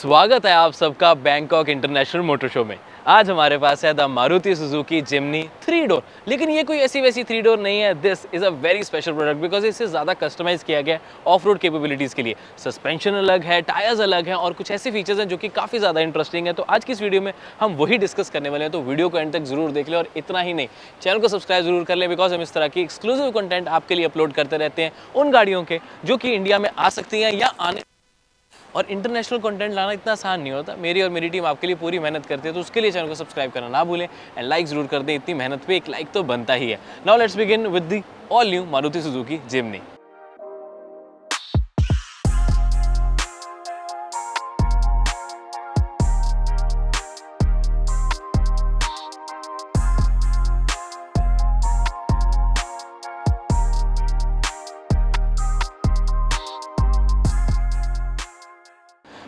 स्वागत है आप सबका बैंकॉक इंटरनेशनल मोटर शो में। आज हमारे पास है the Maruti Suzuki Jimny 3 door. लेकिन ये कोई ऐसी वैसी 3 डोर नहीं है। This is a very special product because इसे ज़्यादा कस्टमाइज़ किया गया है ऑफ रोड कैपेबिलिटीज़ के लिए। सस्पेंशन अलग है, टायर्स अलग हैं और कुछ ऐसे फीचर्स हैं जो कि काफ़ी ज़्यादा इंटरेस्टिंग है। तो आज की इस वीडियो में हम वही डिस्कस करने वाले हैं, तो वीडियो को एंड तक जरूर देख लें। और इतना ही नहीं, चैनल को सब्सक्राइब जरूर कर लें बिकॉज हम इस तरह की एक्सक्लूसिव कंटेंट आपके लिए अपलोड करते रहते हैं उन गाड़ियों के जो कि इंडिया में आ सकती हैं या आने। और इंटरनेशनल कंटेंट लाना इतना आसान नहीं होता। मेरी और मेरी टीम आपके लिए पूरी मेहनत करती है, तो उसके लिए चैनल को सब्सक्राइब करना ना भूलें एंड लाइक जरूर कर दें। इतनी मेहनत पे एक लाइक तो बनता ही है। Now let's begin with the all new Maruti Suzuki Jimny.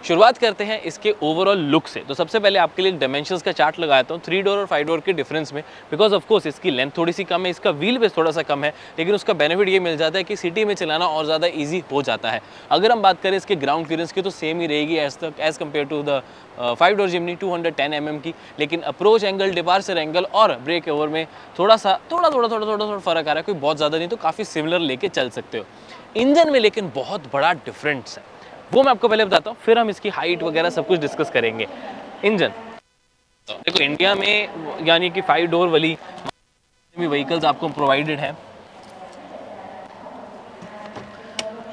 शुरुआत करते हैं इसके ओवरऑल लुक से। तो सबसे पहले आपके लिए डायमेंशंस का चार्ट लगाता हूँ 3 डोर और 5 डोर के डिफरेंस में। बिकॉज ऑफ कोर्स इसकी लेंथ थोड़ी सी कम है, इसका व्हील बेस थोड़ा सा कम है, लेकिन उसका बेनिफिट ये मिल जाता है कि सिटी में चलाना और ज़्यादा ईजी हो जाता है। अगर हम बात करें इसके ग्राउंड क्लियरेंस की तो सेम ही रहेगी as compare to the 5 door Jimny 210 mm की। लेकिन अप्रोच एंगल, डिपार्चर एंगल और ब्रेक ओवर में थोड़ा फ़र्क आ रहा है। कोई बहुत ज़्यादा नहीं, तो काफ़ी सिमिलर लेके चल सकते हो। इंजन में लेकिन बहुत बड़ा डिफरेंस है, वो मैं आपको पहले बताता हूँ, फिर हम इसकी हाइट वगैरह सब कुछ डिस्कस करेंगे। इंजन तो देखो, इंडिया में यानी कि 5 डोर वाली व्हीकल्स आपको प्रोवाइडेड है,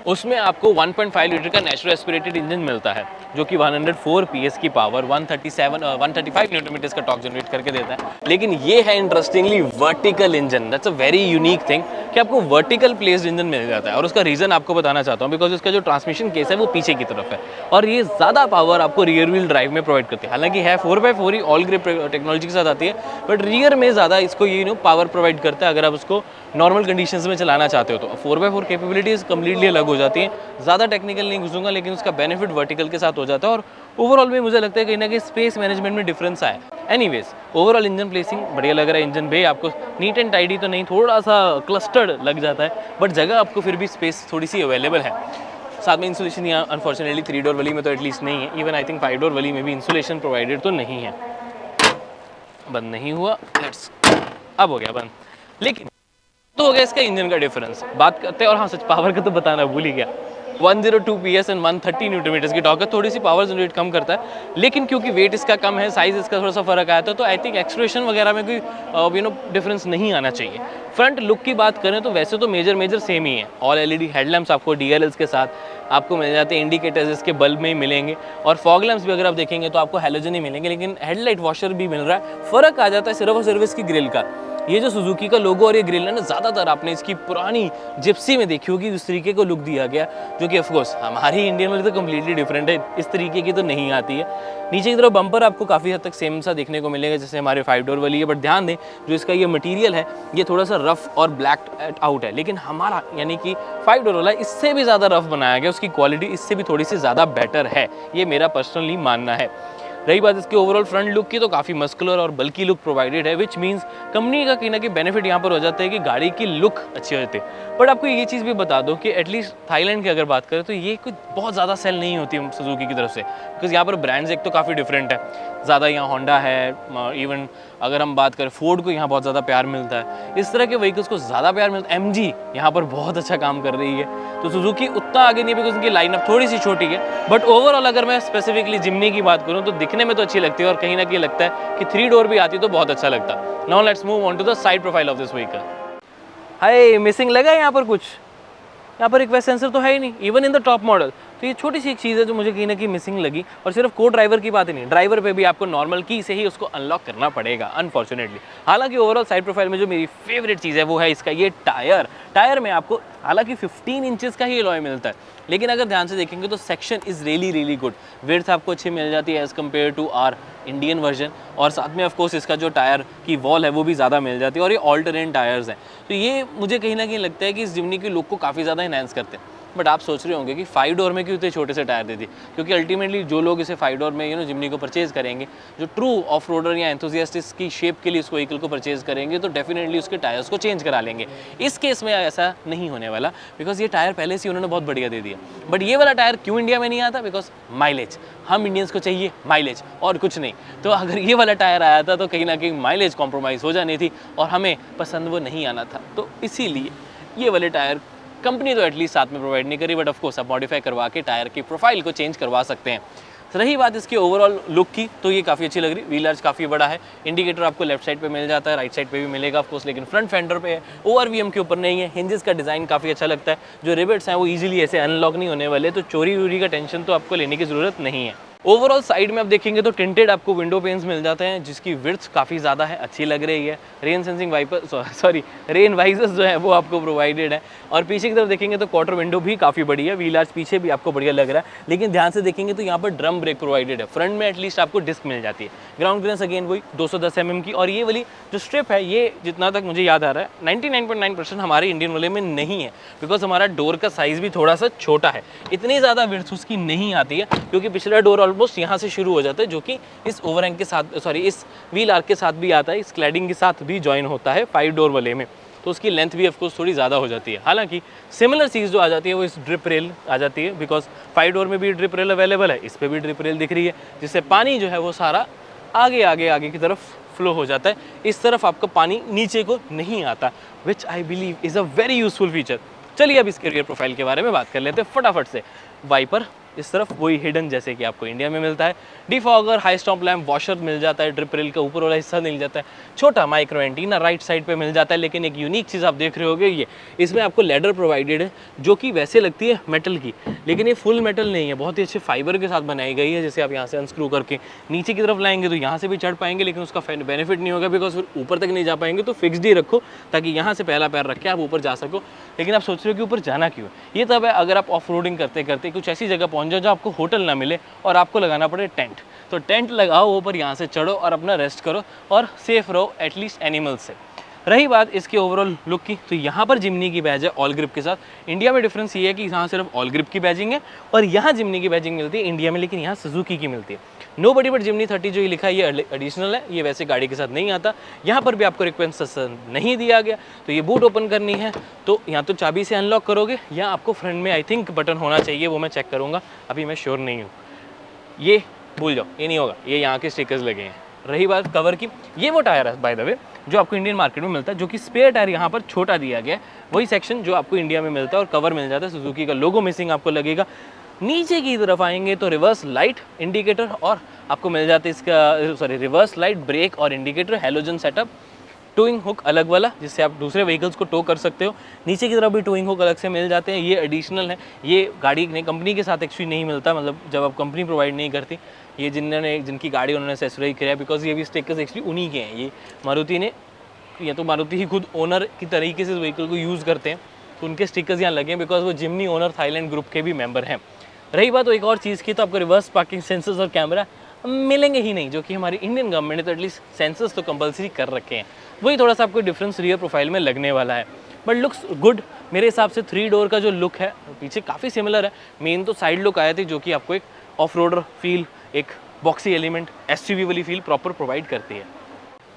उसमें आपको 1.5 लीटर का नेचुरल एस्पिरेटेड इंजन मिलता है जो कि 104 PS की पावर 135 न्यूटन मीटर्स का टॉर्क जनरेट करके देता है। लेकिन ये है interestingly vertical engine. That's a very unique thing कि आपको वर्टिकल प्लेस्ड इंजन मिल जाता है। और उसका रीज़न आपको बताना चाहता हूँ बिकॉज इसका जो ट्रांसमिशन केस है वो पीछे की तरफ है और ये ज़्यादा पावर आपको रियर व्हील ड्राइव में प्रोवाइड करती है। हालांकि है 4x4 ही ऑल ग्रिप टेक्नोलॉजी के साथ आती है, बट रियर में ज़्यादा इसको ये पावर प्रोवाइड करता है अगर आप उसको नॉर्मल कंडीशंस में चलाना चाहते हो। तो 4x4 कैपेबिलिटीज़ कम्प्लीटली अलग हो जाती हैं। ज़्यादा टेक्निकल नहीं घुसूंगा, लेकिन उसका बेनिफिट वर्टिकल के साथ हो जाता है। और ओवरऑल में मुझे लगता है कहीं ना कहीं स्पेस मैनेजमेंट में डिफरेंस आया। एनीवेज, ओवरऑल इंजन प्लेसिंग बढ़िया लग रहा है। इंजन बे आपको नीट एंड टाइडी तो नहीं, थोड़ा सा क्लस्टर्ड लग जाता है, बट जगह आपको फिर भी स्पेस थोड़ी सी अवेलेबल है। साथ में इंसुलेशन यहाँ अनफॉर्चुनेटली 3 डोर वाली में तो एटलीस्ट नहीं है। इवन आई थिंक 5 डोर वाली में भी इंसुलेशन प्रोवाइडेड तो नहीं है। बंद नहीं हुआ, लेट्स, अब हो गया बंद। लेकिन तो हो गया इसका इंजन का डिफरेंस। बात करते हैं, और हाँ सच, पावर का तो बताना भूल ही गया। 102 PS एंड 130 न्यूटन मीटर्स की टॉर्क है। थोड़ी सी पावर जनरेट कम करता है, लेकिन क्योंकि वेट इसका कम है, साइज इसका थोड़ा सा फर्क आया था, तो आई थिंक एक्सप्रेशन वगैरह में कोई डिफरेंस नहीं आना चाहिए। फ्रंट लुक की बात करें तो वैसे तो मेजर सेम ही है। ऑल LED हेडलैम्प्स आपको DRLs के साथ आपको मिल जाते हैं। इंडिकेटर्स इसके बल्ब में ही मिलेंगे और फॉग लैम्प्स भी अगर आप देखेंगे तो आपको हैलोजन ही मिलेंगे, लेकिन हेडलाइट वॉशर भी मिल रहा है। फ़र्क आ जाता है सिर्फ और सिर्फ इसकी ग्रिल का। ये जो सुजुकी का लोगो और ये ग्रिल है ना, ज़्यादातर आपने इसकी पुरानी जिप्सी में देखी होगी उस तरीके को लुक दिया गया, जो कि ऑफकोर्स हमारी इंडियन वाली तो कम्प्लीटली डिफरेंट है, इस तरीके की तो नहीं आती है। नीचे की तरफ बम्पर आपको काफ़ी हद तक सेम सा देखने को मिलेगा जैसे हमारे 5 डोर वाली है, बट ध्यान दें जो इसका ये मटीरियल है ये थोड़ा सा रफ और ब्लैक आउट है। लेकिन हमारा यानी कि 5 डोर वाला इससे भी ज़्यादा रफ बनाया गया, उसकी क्वालिटी इससे भी थोड़ी सी ज़्यादा बेटर है, ये मेरा पर्सनली मानना है। रही बात इसके ओवरऑल फ्रंट लुक की, तो काफ़ी मस्कुलर और बल्की लुक प्रोवाइडेड है, विच मीन्स कंपनी का कहीं ना कहीं बेनिफिट यहाँ पर हो जाता है कि गाड़ी की लुक अच्छी हो जाती है। बट आपको ये चीज़ भी बता दो कि एटलीस्ट थाईलैंड की अगर बात करें तो ये कुछ बहुत ज़्यादा सेल नहीं होती है सुजुकी की तरफ से, बिकॉज यहाँ पर ब्रांड्स एक तो काफ़ी डिफरेंट है। ज़्यादा यहाँ होंडा है, इवन अगर हम बात करें फोर्ड को यहाँ बहुत ज़्यादा प्यार मिलता है। इस तरह के व्हीकल्स को ज़्यादा प्यार मिलता है। MG यहाँ पर बहुत अच्छा काम कर रही है, तो सुजुकी उतना आगे नहीं है बिकॉज उनकी लाइनअप थोड़ी सी छोटी है। बट ओवरऑल अगर मैं स्पेसिफिकली जिम्नी की बात करूँ तो दिखने में तो अच्छी लगती है और कहीं ना कहीं लगता है कि 3 डोर भी आती तो बहुत अच्छा लगता। Now let's move on to the side profile of this vehicle. Hi, missing लगा है यहाँ पर कुछ? यहाँ पर रिक्वेस्ट सेंसर तो है ही नहीं even in the top model. तो ये छोटी सी एक चीज़ है जो मुझे कहीं ना कहीं मिसिंग लगी। और सिर्फ को ड्राइवर की बात ही नहीं, ड्राइवर पे भी आपको नॉर्मल की से ही उसको अनलॉक करना पड़ेगा अनफॉर्चुनेटली। हालांकि ओवरऑल साइड प्रोफाइल में जो मेरी फेवरेट चीज़ है वो है इसका ये टायर में आपको हालांकि 15 इंचेस का ही एलॉय मिलता है, लेकिन अगर ध्यान से देखेंगे तो section is really good. Width आपको अच्छी मिल जाती है as compare to our Indian version, और साथ में ऑफकोर्स इसका जो टायर की वॉल है वो भी ज़्यादा मिल जाती है और ये ऑल टेरेन टायर्स हैं। तो ये मुझे कहीं ना कहीं लगता है कि इस जिम्नी की लुक को काफ़ी ज़्यादा इनहेंस करते हैं। बट आप सोच रहे होंगे कि 5 डोर में क्यों इतने छोटे से टायर दे दिए, क्योंकि अल्टीमेटली जो लोग इसे 5 डोर में जिमनी को परचेज़ करेंगे, जो ट्रू ऑफ रोडर या एंथुजियास्टिक्स की शेप के लिए इस व्हीकल को परचेज़ करेंगे, तो डेफिनेटली उसके टायर्स को चेंज करा लेंगे। इस केस में ऐसा नहीं होने वाला, बिकॉज ये टायर पहले से उन्होंने बहुत बढ़िया दे दिया। बट ये वाला टायर क्यों इंडिया में नहीं आता? बिकॉज माइलेज, हम इंडियंस को चाहिए माइलेज और कुछ नहीं। तो अगर ये वाला टायर आया था तो कहीं ना कहीं माइलेज कॉम्प्रोमाइज़ हो जानी थी और हमें पसंद वो नहीं आना था। तो इसीलिए ये वाले टायर कंपनी तो एटलीस्ट साथ में प्रोवाइड नहीं करी, बट ऑफ कोर्स आप मॉडिफाई करवा के टायर की प्रोफाइल को चेंज करवा सकते हैं। रही बात इसकी ओवरऑल लुक की, तो ये काफ़ी अच्छी लग रही। व्हील आर्च काफ़ी बड़ा है, इंडिकेटर आपको लेफ्ट साइड पे मिल जाता है, राइट साइड पे भी मिलेगा ऑफ कोर्स, लेकिन फ्रंट फेंडर पे है, ओआरवीएम के ऊपर नहीं है। हिंजेस का डिज़ाइन काफ़ी अच्छा लगता है, जो रिवेट्स हैं वो इजीली ऐसे अनलॉक नहीं होने वाले, तो चोरी वोरी का टेंशन तो आपको लेने की ज़रूरत नहीं है। ओवरऑल साइड में आप देखेंगे तो टिंटेड आपको विंडो पेन्स मिल जाते हैं, जिसकी विड्थ काफ़ी ज़्यादा है, अच्छी लग रही है। Rain sensing wiper rain visors जो है वो आपको प्रोवाइडेड है। और पीछे की तरफ देखेंगे तो क्वार्टर विंडो भी काफ़ी बड़ी है, व्हील आर्च पीछे भी आपको बढ़िया लग रहा है। लेकिन ध्यान से देखेंगे तो यहाँ पर ड्रम ब्रेक प्रोवाइडेड है, फ्रंट में एटलीस्ट आपको डिस्क मिल जाती है। ग्राउंड क्लियरेंस अगेन वही 210 mm की, और ये वाली जो स्ट्रिप है ये जितना तक मुझे याद आ रहा है 99.9% हमारे इंडियन वाले में नहीं है, बिकॉज हमारा डोर का साइज़ भी थोड़ा सा छोटा है, इतनी ज़्यादा विड्थ उसकी नहीं आती है, क्योंकि पिछला डोर ऑलमोस्ट यहाँ से शुरू हो जाता है, जो कि इस ओवरहैंग के साथ इस व्हील आर्क के साथ भी आता है, इस क्लैडिंग के साथ भी ज्वाइन होता है 5 डोर वाले में, तो उसकी लेंथ भी ऑफकोर्स थोड़ी ज़्यादा हो जाती है। हालांकि सिमिलर चीज़ जो आ जाती है वो इस ड्रिप रेल आ जाती है, बिकॉज 5 डोर में भी ड्रिप रेल अवेलेबल है, इस पर भी ड्रिप रेल दिख रही है, जिससे पानी जो है वो सारा आगे की तरफ फ्लो हो जाता है। इस तरफ आपका पानी नीचे को नहीं आता, which I believe is a very useful feature. चलिए अब इसके रियर प्रोफाइल के बारे में बात कर लेते हैं फटाफट से। वाइपर इस तरफ वही हिडन जैसे कि आपको इंडिया में मिलता है, defogger, high stop lamp, washer मिल जाता है, ड्रिप रेल का ऊपर वाला हिस्सा मिल जाता है, छोटा माइक्रो एंटीना राइट साइड पे मिल जाता है। लेकिन एक यूनिक चीज़ आप देख रहे होगे, ये इसमें आपको लेडर प्रोवाइडेड है, जो कि वैसे लगती है मेटल की, लेकिन ये फुल मेटल नहीं है, बहुत ही अच्छे फाइबर के साथ बनाई गई है। जैसे आप यहाँ से अनस्क्रू करके नीचे की तरफ लाएंगे तो यहाँ से भी चढ़ पाएंगे, लेकिन उसका बेनिफिट नहीं होगा, बिकॉज फिर ऊपर तक नहीं जा पाएंगे, तो फिक्स्ड ही रखो ताकि यहाँ से पहला पैर रख के आप ऊपर जा सको। लेकिन आप सोच रहे हो कि ऊपर जाना क्यों? ये तब है अगर आप ऑफ रोडिंग करते करते कुछ ऐसी जगह पहुँच जाओ जहाँ आपको होटल ना मिले और आपको लगाना पड़े टेंट, तो टेंट लगाओ ऊपर, यहाँ से चढ़ो और अपना रेस्ट करो और सेफ रहो एटलीस्ट एनिमल्स से। रही बात इसके ओवरऑल लुक की, तो यहाँ पर जिमनी की बैज है ऑल ग्रिप के साथ। इंडिया में डिफरेंस ये है कि यहाँ सिर्फ ऑल ग्रिप की बैजिंग है और यहाँ जिमनी की बैजिंग मिलती है इंडिया में, लेकिन यहाँ सुजुकी की मिलती है। नो बडी बट जिमनी 30 जो ये लिखा है ये एडिशनल है, ये वैसे गाड़ी के साथ नहीं आता। यहाँ पर भी आपको रिक्वेस्ट नहीं दिया गया, तो ये बूट ओपन करनी है तो यहाँ तो चाबी से अनलॉक करोगे, या आपको फ्रंट में आई थिंक बटन होना चाहिए, वो मैं चेक करूँगा, अभी मैं श्योर नहीं हूँ। ये भूल जाओ, ये नहीं होगा, ये यहाँ के स्टिकर्स लगे हैं। रही बात कवर की, ये वो टायर है बाय द वे जो आपको इंडियन मार्केट में मिलता है, जो कि स्पेयर टायर यहाँ पर छोटा दिया गया है, वही सेक्शन जो आपको इंडिया में मिलता है, और कवर मिल जाता है सुजुकी का लोगो मिसिंग आपको लगेगा। नीचे की तरफ आएंगे तो रिवर्स लाइट, इंडिकेटर, और आपको मिल जाता है इसका रिवर्स लाइट, ब्रेक और indicator, halogen setup, towing hook अलग वाला जिससे आप दूसरे व्हीकल्स को टो कर सकते हो। नीचे की तरफ भी टोइंग हुक अलग से मिल जाते हैं, ये एडिशनल है, ये गाड़ी ने कंपनी के साथ एक्चुअली नहीं मिलता, मतलब जब आप कंपनी प्रोवाइड नहीं करती, ये जिनकी गाड़ी उन्होंने एक्सेसराइज किया है, बिकॉज ये भी स्टिकर्स एक्चुअली उन्हीं के हैं। ये मारुति ने, या तो मारुति ही खुद ओनर की तरीके से इस व्हीकल को यूज़ करते हैं, तो उनके स्टिकर्स यहाँ लगे हैं, बिकॉज वो जिमनी ओनर थाईलैंड ग्रुप के भी मेंबर हैं। रही बात तो एक और चीज़ की, तो आपको रिवर्स पार्किंग सेंसर्स और कैमरा मिलेंगे ही नहीं, जो कि हमारी इंडियन गवर्नमेंट ने तो एटलीस्ट सेंसर्स तो कंपलसरी कर रखे हैं, वही थोड़ा सा आपको डिफरेंस रियर प्रोफाइल में लगने वाला है, बट लुक्स गुड मेरे हिसाब से। 3 डोर का जो लुक है पीछे काफ़ी सिमिलर है, मेन तो साइड लुक आया थी जो कि आपको एक ऑफ रोडर फील, एक बॉक्सी एलिमेंट, एसयूवी वाली फील प्रॉपर प्रोवाइड करती है।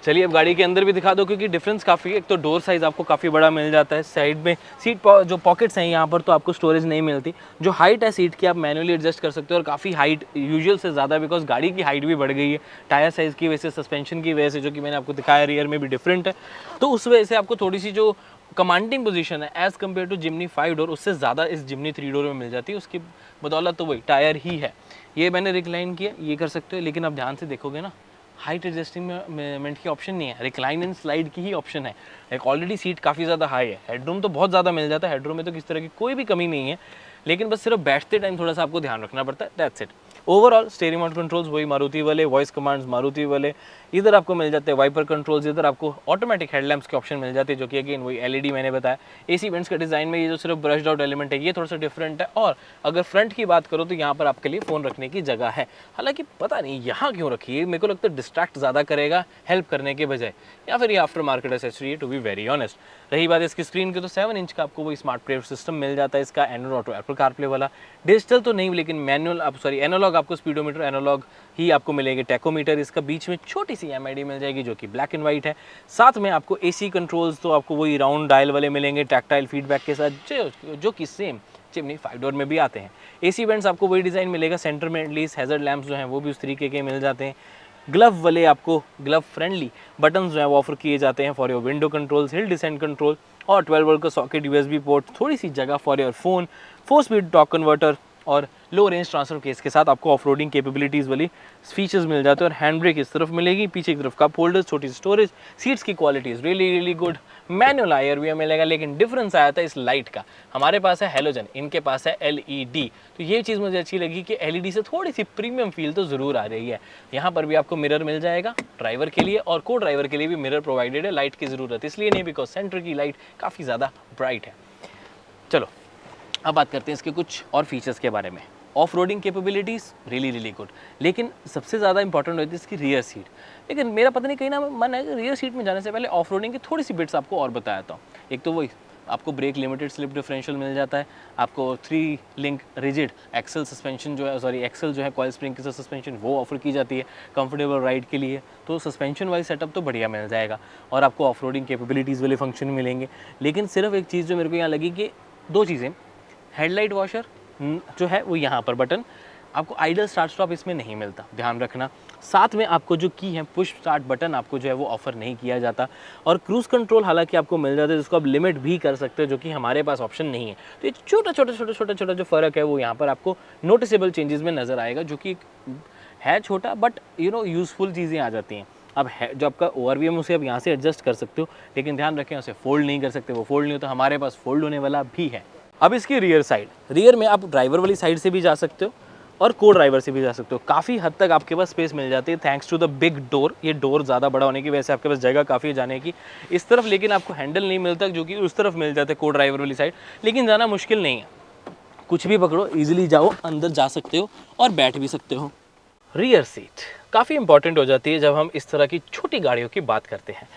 चलिए अब गाड़ी के अंदर भी दिखा दो, क्योंकि डिफरेंस काफ़ी है। एक तो डोर साइज़ आपको काफ़ी बड़ा मिल जाता है, साइड में सीट जो पॉकेट्स हैं यहाँ पर तो आपको स्टोरेज नहीं मिलती। जो हाइट है सीट की आप मैनुअली एडजस्ट कर सकते हो, और काफ़ी हाइट यूजुअल से ज़्यादा, बिकॉज गाड़ी की हाइट भी बढ़ गई है टायर साइज़ की वजह से, सस्पेंशन की वजह से, जो कि मैंने आपको दिखाया रियर में भी डिफरेंट है, तो उस वजह से आपको थोड़ी सी जो कमांडिंग पोजीशन है as compare to Jimny 5 door, उससे ज़्यादा इस जिमनी 3 डोर में मिल जाती है। उसकी बदौलत तो वही टायर ही है, ये मैंने रिक्लाइन किया, ये कर सकते हो, लेकिन आप ध्यान से देखोगे ना, हाइट एडजस्टमेंट की ऑप्शन नहीं है, रिक्लाइन एंड स्लाइड की ही ऑप्शन है। एक ऑलरेडी सीट काफ़ी ज़्यादा हाई है, हेडरूम तो बहुत ज़्यादा मिल जाता है, हेडरूम में तो किस तरह की कोई भी कमी नहीं है, लेकिन बस सिर्फ बैठते टाइम थोड़ा सा आपको ध्यान रखना पड़ता है, that's it. Overall steering mount controls वही मारुति वाले, वॉइस कमांड्स मारुति वाले, इधर आपको मिल जाते हैं वाइपर कंट्रोल्स, इधर आपको ऑटोमेटिक हेडलैम्प्स के ऑप्शन मिल जाते हैं जो कि अगेन वही एलईडी मैंने बताया। एसी वेंट्स का डिज़ाइन में ये जो सिर्फ ब्रश्ड आउट एलिमेंट है ये थोड़ा सा डिफरेंट है। और अगर फ्रंट की बात करो तो यहाँ पर आपके लिए फ़ोन रखने की जगह है, हालांकि पता नहीं यहाँ क्यों रखी है, मेरे को लगता है डिस्ट्रैक्ट ज़्यादा करेगा हेल्प करने के बजाय, या फिर ये आफ्टर मार्केट एसेसरी है टू बी वेरी ऑनेस्ट। रही बात इसकी स्क्रीन की तो 7 इंच का आपको वो स्मार्ट प्ले सिस्टम मिल जाता है इसका, एंड्रॉइड ऑटो, एप्पल कारप्ले वाला, डिजिटल तो नहीं लेकिन मैनुअल आप सॉरी एनालॉग आपको स्पीडोमीटर एनालॉग ही आपको मिलेंगे, टैकोमीटर, इसका बीच में छोटी सी एमआईडी मिल जाएगी जो कि ब्लैक एंड वाइट है। साथ में आपको एसी कंट्रोल्स तो आपको वही राउंड डायल वाले मिलेंगे टैक्टाइल फीडबैक के साथ जो कि सेम चिमनी 5 डोर में भी आते हैं। एसी वेंट्स आपको वही डिज़ाइन मिलेगा, सेंटर में एटलीस्ट हैजर्ड लैंप्स जो हैं वो भी उस तरीके के मिल जाते हैं। ग्लव वाले आपको ग्लव फ्रेंडली बटन्स जो है वो ऑफर किए जाते हैं for your window controls, hill descent control, और 12 वोल्ट का सॉकेट, यूएसबी पोर्ट, थोड़ी सी जगह for your phone, 4 speed talk converter और लो रेंज ट्रांसफर केस के साथ आपको ऑफ रोडिंग कैपेबिलिटीज़ वाली फीचर्स मिल जाते हैं। और हैंड ब्रेक इस तरफ मिलेगी, पीछे की तरफ कप होल्डर्स, छोटी सी स्टोरेज, सीट्स की quality is really good, manual air भी मिलेगा। लेकिन डिफरेंस आया था इस लाइट का, हमारे पास है हेलोजन, इनके पास है एलईडी, तो ये चीज़ मुझे अच्छी लगी कि एलईडी से थोड़ी सी प्रीमियम फील तो ज़रूर आ रही है। यहाँ पर भी आपको मिरर मिल जाएगा ड्राइवर के लिए, और को ड्राइवर के लिए भी मिरर प्रोवाइडेड है, लाइट की ज़रूरत इसलिए नहीं बिकॉज सेंटर की लाइट काफ़ी ज़्यादा ब्राइट है। चलो अब बात करते हैं इसके कुछ और फीचर्स के बारे में। Off roading capabilities really good, लेकिन सबसे ज़्यादा इंपॉर्टेंट होती है इसकी रियर सीट। लेकिन मेरा पता नहीं कहीं ना मन है कि रियर सीट में जाने से पहले ऑफ रोडिंग की थोड़ी सी बिट्स आपको और बताया था। एक तो वही आपको ब्रेक लिमिटेड स्लिप डिफरेंशियल मिल जाता है, आपको 3 लिंक रिजिड एक्सल सस्पेंशन जो है एक्सल जो है कॉइल स्प्रिंग के साथ सस्पेंशन वो ऑफर की जाती है कंफर्टेबल राइड के लिए, तो सस्पेंशन वाइज सेटअप तो बढ़िया मिल जाएगा। और आपको ऑफ रोडिंग कैपेबिलिटीज़ वाले फंक्शन मिलेंगे। लेकिन सिर्फ एक चीज़ जो मेरे को यहाँ लगी कि 2 चीज़ें, हेडलाइट वॉशर जो है वो यहाँ पर बटन, आपको आइडल स्टार्ट स्टॉप इसमें नहीं मिलता, ध्यान रखना। साथ में आपको जो की है पुश स्टार्ट बटन आपको जो है वो ऑफर नहीं किया जाता। और क्रूज़ कंट्रोल हालांकि आपको मिल जाता है जिसको आप लिमिट भी कर सकते हो, जो कि हमारे पास ऑप्शन नहीं है। तो ये छोटा जो फ़र्क है वो यहाँ पर आपको नोटिसेबल चेंजेस में नज़र आएगा, जो कि है छोटा बट यूज़फुल चीज़ें आ जाती हैं। अब है जो आपका ORVM उसे आप यहाँ से एडजस्ट कर सकते हो, लेकिन ध्यान रखें उसे फोल्ड नहीं कर सकते, वो फोल्ड नहीं होता, हमारे पास फोल्ड होने वाला भी है। अब इसकी रियर में आप ड्राइवर वाली साइड से भी जा सकते हो और को ड्राइवर से भी जा सकते हो। काफ़ी हद तक आपके पास स्पेस मिल जाती है thanks to the big door. ये डोर ज़्यादा बड़ा होने की वजह से आपके पास जगह काफ़ी है जाने की इस तरफ, लेकिन आपको हैंडल नहीं मिलता जो कि उस तरफ मिल जाता है को ड्राइवर वाली साइड। लेकिन जाना मुश्किल नहीं है, कुछ भी पकड़ो ईजिली जाओ, अंदर जा सकते हो और बैठ भी सकते हो। रियर सीट काफ़ी इंपॉर्टेंट हो जाती है जब हम इस तरह की छोटी गाड़ियों की बात करते हैं।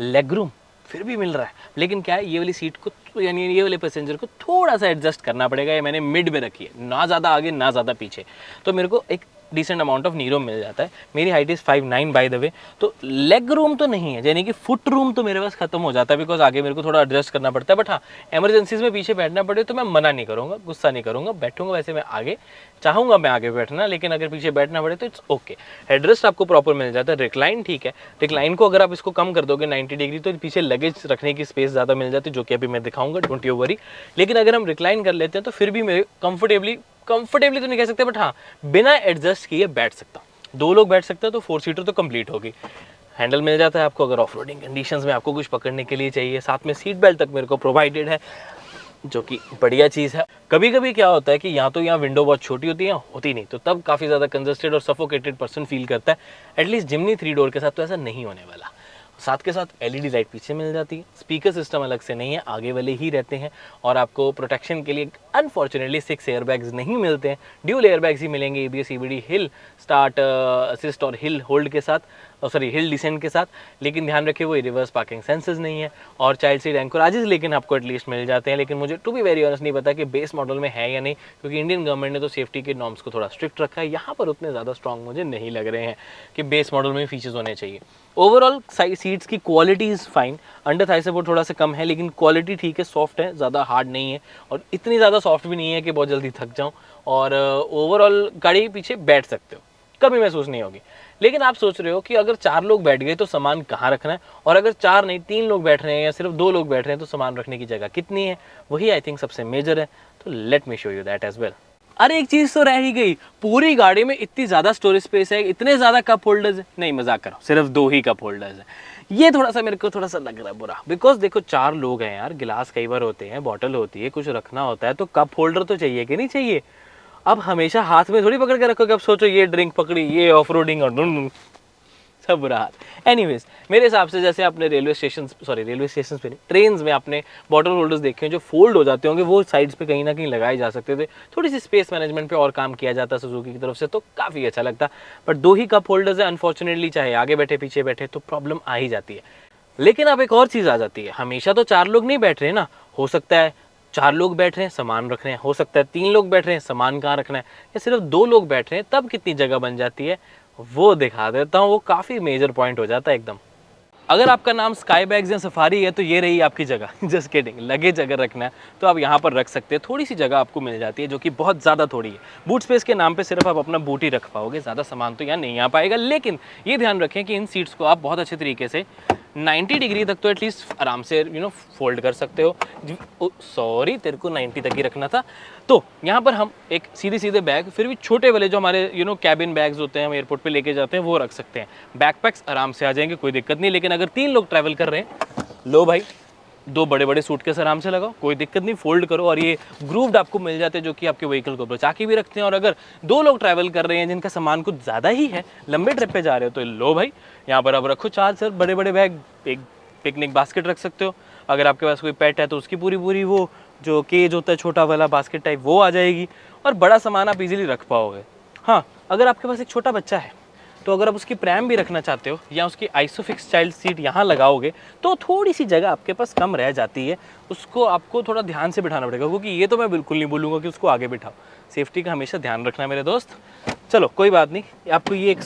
लेग रूम फिर भी मिल रहा है, लेकिन क्या है ये वाली सीट को यानी ये वाले पैसेंजर को थोड़ा सा एडजस्ट करना पड़ेगा। ये मैंने मिड में रखी है, ना ज़्यादा आगे ना ज़्यादा पीछे, तो मेरे को एक decent amount of knee room मिल जाता है। मेरी height is 5'9" by the way, तो लेग रूम तो नहीं है, यानी कि फुट रूम तो मेरे पास खत्म हो जाता है बिकॉज आगे मेरे को थोड़ा एडजस्ट करना पड़ता है। बट हाँ, इमरजेंसीज में पीछे बैठना पड़े तो मैं मना नहीं करूँगा, गुस्सा नहीं करूँगा, बैठूंगा। वैसे मैं आगे चाहूँगा मैं आगे बैठना, लेकिन अगर पीछे बैठना पड़े तो इट्स ओके। हेडरेस्ट आपको प्रॉपर मिल जाता है। रिक्लाइन ठीक है, रिक्लाइन को अगर आप इसको कम कर दोगे 90 डिग्री तो पीछे लगेज रखने की स्पेस ज़्यादा मिल जाती है, जो कि अभी मैं दिखाऊंगा, डोंट यू वरी। लेकिन अगर हम रिक्लाइन कर लेते हैं तो फिर भी मेरे कंफर्टेबली तो नहीं कह सकते, बट हाँ बिना एडजस्ट किए बैठ सकता हूँ। 2 लोग बैठ सकते हैं तो 4 सीटर तो कंप्लीट होगी। हैंडल मिल जाता है आपको अगर ऑफ रोडिंग कंडीशंस में आपको कुछ पकड़ने के लिए चाहिए। साथ में सीट बेल्ट तक मेरे को प्रोवाइडेड है, जो कि बढ़िया चीज़ है। कभी कभी क्या होता है कि यहाँ विंडो बहुत छोटी होती है, होती नहीं, तो तब काफ़ी ज़्यादा कंजस्टेड और सफोकेटेड पर्सन फील करता है। एटलीस्ट जिमनी 3 डोर के साथ तो ऐसा नहीं होने वाला। साथ के साथ LED लाइट पीछे मिल जाती है, स्पीकर सिस्टम अलग से नहीं है, आगे वाले ही रहते हैं। और आपको प्रोटेक्शन के लिए अनफॉर्चुनेटली 6 एयरबैग्स नहीं मिलते हैं, ड्यूल एयरबैग्स ही मिलेंगे, ABS EBD hill start assist और हिल होल्ड के साथ, हिल डिसेंट के साथ। लेकिन ध्यान रखिए वो रिवर्स पार्किंग सेंसर्स नहीं है। और चाइल्ड सीट एंकोराजेस लेकिन आपको एटलीस्ट मिल जाते हैं, लेकिन मुझे टू बी वेरी ऑनेस्ट नहीं पता कि बेस मॉडल में है या नहीं, क्योंकि इंडियन गवर्नमेंट ने तो सेफ्टी के नॉर्म्स को थोड़ा स्ट्रिक्ट रखा है। यहाँ पर उतने ज़्यादा स्ट्रॉन्ग मुझे नहीं लग रहे हैं कि बेस मॉडल में फीचर्स होने चाहिए। ओवरऑल सीट्स की quality is fine, under Thai support थोड़ा सा कम है, लेकिन क्वालिटी ठीक है, सॉफ्ट है, ज़्यादा हार्ड नहीं है और इतनी ज़्यादा सॉफ्ट भी नहीं है कि बहुत जल्दी थक जाऊँ। और ओवरऑल गाड़ी के पीछे बैठ सकते हो, कभी महसूस नहीं होगी। लेकिन आप सोच रहे हो कि अगर 4 लोग बैठ गए तो सामान कहाँ रखना है, और अगर 4 नहीं 3 लोग बैठ रहे हैं या सिर्फ 2 लोग बैठ रहे हैं तो सामान रखने की जगह कितनी है, वही आई थिंक सबसे मेजर है। तो let me show you that as well. अरे एक चीज तो रह ही गई, पूरी गाड़ी में इतनी ज्यादा स्टोरेज स्पेस है, इतने ज्यादा कप होल्डर्स है, नहीं मजाक करो, सिर्फ 2 ही कप होल्डर्स है। ये थोड़ा सा मेरे को थोड़ा सा लग रहा है बुरा, बिकॉज देखो 4 लोग हैं यार, गिलास कई बार होते हैं, बॉटल होती है, कुछ रखना होता है, तो कप होल्डर तो चाहिए कि नहीं चाहिए। अब हमेशा हाथ में थोड़ी पकड़ के रखो कि अब सोचो ये ड्रिंक पकड़ी, ये ऑफ रोडिंग और सब बुरा हाल। एनीवेज, मेरे हिसाब से जैसे आपने रेलवे स्टेशन पे नहीं, ट्रेन्स में आपने बॉटल होल्डर्स देखे हैं जो फोल्ड हो जाते होंगे, वो साइड्स पे कहीं ना कहीं लगाए जा सकते थे। थोड़ी सी स्पेस मैनेजमेंट पे और काम किया जाता सुजुकी की तरफ से तो काफ़ी अच्छा लगता। बट 2 ही कप होल्डर्स है, अनफॉर्चुनेटली चाहे आगे बैठे पीछे बैठे तो प्रॉब्लम आ ही जाती है। लेकिन अब एक और चीज़ आ जाती है, हमेशा तो 4 लोग नहीं बैठ रहे ना, हो सकता है 4 लोग बैठ रहे हैं सामान रख रहे हैं, हो सकता है 3 लोग बैठ रहे हैं सामान कहाँ रखना है, या सिर्फ 2 लोग बैठ रहे हैं तब कितनी जगह बन जाती है वो दिखा देता हूँ। वो काफ़ी मेजर पॉइंट हो जाता है एकदम। अगर आपका नाम स्काई बैग्स या सफारी है तो ये रही आपकी जगह। जस्ट किडिंग, लगेज अगर रखना है तो आप यहाँ पर रख सकते हैं, थोड़ी सी जगह आपको मिल जाती है जो कि बहुत ज़्यादा थोड़ी है। बूट स्पेस के नाम पे सिर्फ आप अपना बूट ही रख पाओगे, ज़्यादा सामान तो यहाँ नहीं आ पाएगा। लेकिन ये ध्यान रखें कि इन सीट्स को आप बहुत अच्छे तरीके से 90 डिग्री तक तो एटलीस्ट आराम से फोल्ड कर सकते हो। सॉरी, तेरे को 90 तक ही रखना था। तो यहाँ पर हम एक सीधे सीधे बैग, फिर भी छोटे वाले जो हमारे कैबिन बैग्स होते हैं हम एयरपोर्ट पे लेके जाते हैं, वो रख सकते हैं। बैकपैक्स आराम से आ जाएंगे, कोई दिक्कत नहीं। लेकिन अगर 3 लोग ट्रैवल कर रहे हैं, लो भाई 2 बड़े बड़े सूटकेस आराम से लगाओ, कोई दिक्कत नहीं, फोल्ड करो। और ये ग्रूव्ड आपको मिल जाते हैं जो कि आपके व्हीकल को बचा के भी रखते हैं। और अगर 2 लोग ट्रैवल कर रहे हैं जिनका सामान कुछ ज़्यादा ही है, लंबे ट्रिप पे जा रहे हो, तो लो भाई यहाँ पर अब रखो 4 सर बड़े बड़े बैग। एक पिकनिक बास्केट रख सकते हो। अगर आपके पास कोई पेट है तो उसकी पूरी वो जो केज होता है छोटा वाला बास्केट टाइप, वो आ जाएगी। और बड़ा सामान आप इजीली रख पाओगे। हाँ, अगर आपके पास एक छोटा बच्चा है तो अगर आप उसकी प्रैम भी रखना चाहते हो या उसकी आइसोफिक्स चाइल्ड सीट यहाँ लगाओगे तो थोड़ी सी जगह आपके पास कम रह जाती है। उसको आपको थोड़ा ध्यान से बिठाना पड़ेगा, क्योंकि ये तो मैं बिल्कुल नहीं बोलूँगा कि उसको आगे बिठाओ। सेफ्टी का हमेशा ध्यान रखना मेरे दोस्त। चलो कोई बात नहीं, आपको ये एक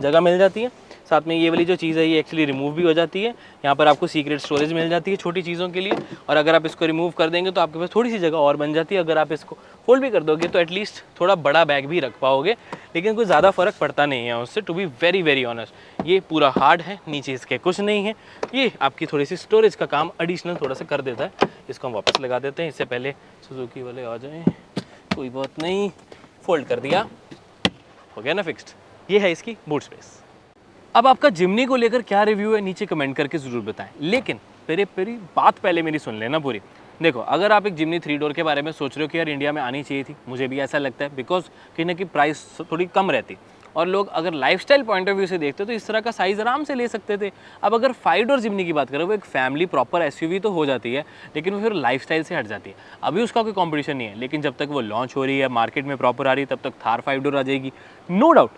जगह मिल जाती है। साथ में ये वाली जो चीज़ है ये एक्चुअली रिमूव भी हो जाती है। यहाँ पर आपको सीक्रेट स्टोरेज मिल जाती है छोटी चीज़ों के लिए। और अगर आप इसको रिमूव कर देंगे तो आपके पास थोड़ी सी जगह और बन जाती है। अगर आप इसको फोल्ड भी कर दोगे तो एटलीस्ट थोड़ा बड़ा बैग भी रख पाओगे। लेकिन कोई ज़्यादा फ़र्क पड़ता नहीं है उससे, to be very very honest. ये पूरा हार्ड है, नीचे इसके कुछ नहीं है। ये आपकी थोड़ी सी स्टोरेज का काम एडिशनल थोड़ा सा कर देता है। इसको हम वापस लगा देते हैं, इससे पहले सुजुकी वाले आ जाएँ। कोई बात नहीं, फोल्ड कर दिया, हो गया ना फिक्स्ड। ये है इसकी बूट स्पेस। अब आपका जिमनी को लेकर क्या रिव्यू है नीचे कमेंट करके ज़रूर बताएं। लेकिन मेरी बात पहले मेरी सुन लेना पूरी। देखो, अगर आप एक जिमनी 3 डोर के बारे में सोच रहे हो कि यार इंडिया में आनी चाहिए थी, मुझे भी ऐसा लगता है, बिकॉज कहीं ना कहीं प्राइस थोड़ी कम रहती। और लोग अगर लाइफस्टाइल पॉइंट ऑफ व्यू से देखते तो इस तरह का साइज़ आराम से ले सकते थे। अब अगर 5 डोर जिमनी की बात करें, वो एक फैमिली प्रॉपर एसयूवी तो हो जाती है, लेकिन वो फिर लाइफस्टाइल से हट जाती है। अभी उसका कोई कंपटीशन नहीं है, लेकिन जब तक वो लॉन्च हो रही है, मार्केट में प्रॉपर आ रही है, तब तक थार 5 डोर आ जाएगी। नो डाउट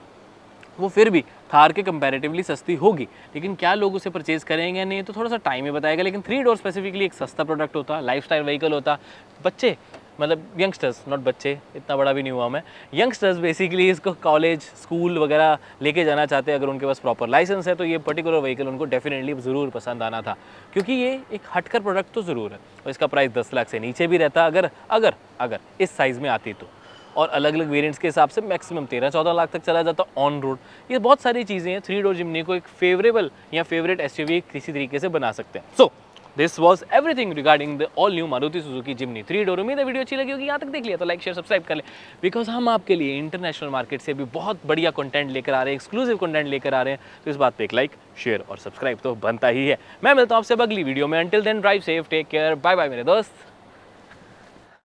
वो फिर भी थार के कंपैरेटिवली सस्ती होगी। लेकिन क्या लोग उसे परचेज़ करेंगे नहीं, तो थोड़ा सा टाइम ही बताएगा। लेकिन 3 डोर स्पेसिफिकली एक सस्ता प्रोडक्ट होता, लाइफस्टाइल व्हीकल होता। बच्चे, मतलब यंगस्टर्स, नॉट बच्चे, इतना बड़ा भी नहीं हुआ मैं, यंगस्टर्स बेसिकली इसको कॉलेज स्कूल वगैरह लेके जाना चाहते हैं। अगर उनके पास प्रॉपर लाइसेंस है तो ये पर्टिकुलर व्हीकल उनको डेफिनेटली ज़रूर पसंद आना था, क्योंकि ये एक हटकर प्रोडक्ट तो ज़रूर है। और इसका प्राइस 10 लाख से नीचे भी रहता अगर इस साइज़ में आती तो। और अलग अलग वेरिएंट्स के हिसाब से मैक्सिमम 13-14 लाख तक चला जाता ऑन रोड। ये बहुत सारी चीज़ें हैं, 3 डोर जिमनी को एक फेवरेबल या फेवरेट एसयूवी किसी तरीके से बना सकते हैं। So this was everything regarding the all new Maruti Suzuki Jimny 3 door. उम्मीद है वीडियो अच्छी लगी होगी। यहाँ तक देख लिया तो लाइक शेयर सब्सक्राइब कर ले, बिकॉज हम आपके लिए इंटरनेशनल मार्केट से भी बहुत बढ़िया कंटेंट लेकर आ रहे हैं, एक्सक्लूसिव कंटेंट लेकर आ रहे हैं। तो इस बात पे एक लाइक शेयर और सब्सक्राइब तो बनता ही है। मैं मिलता हूँ आपसे अगली वीडियो में। Until then drive safe, take care, bye bye मेरे दोस्त।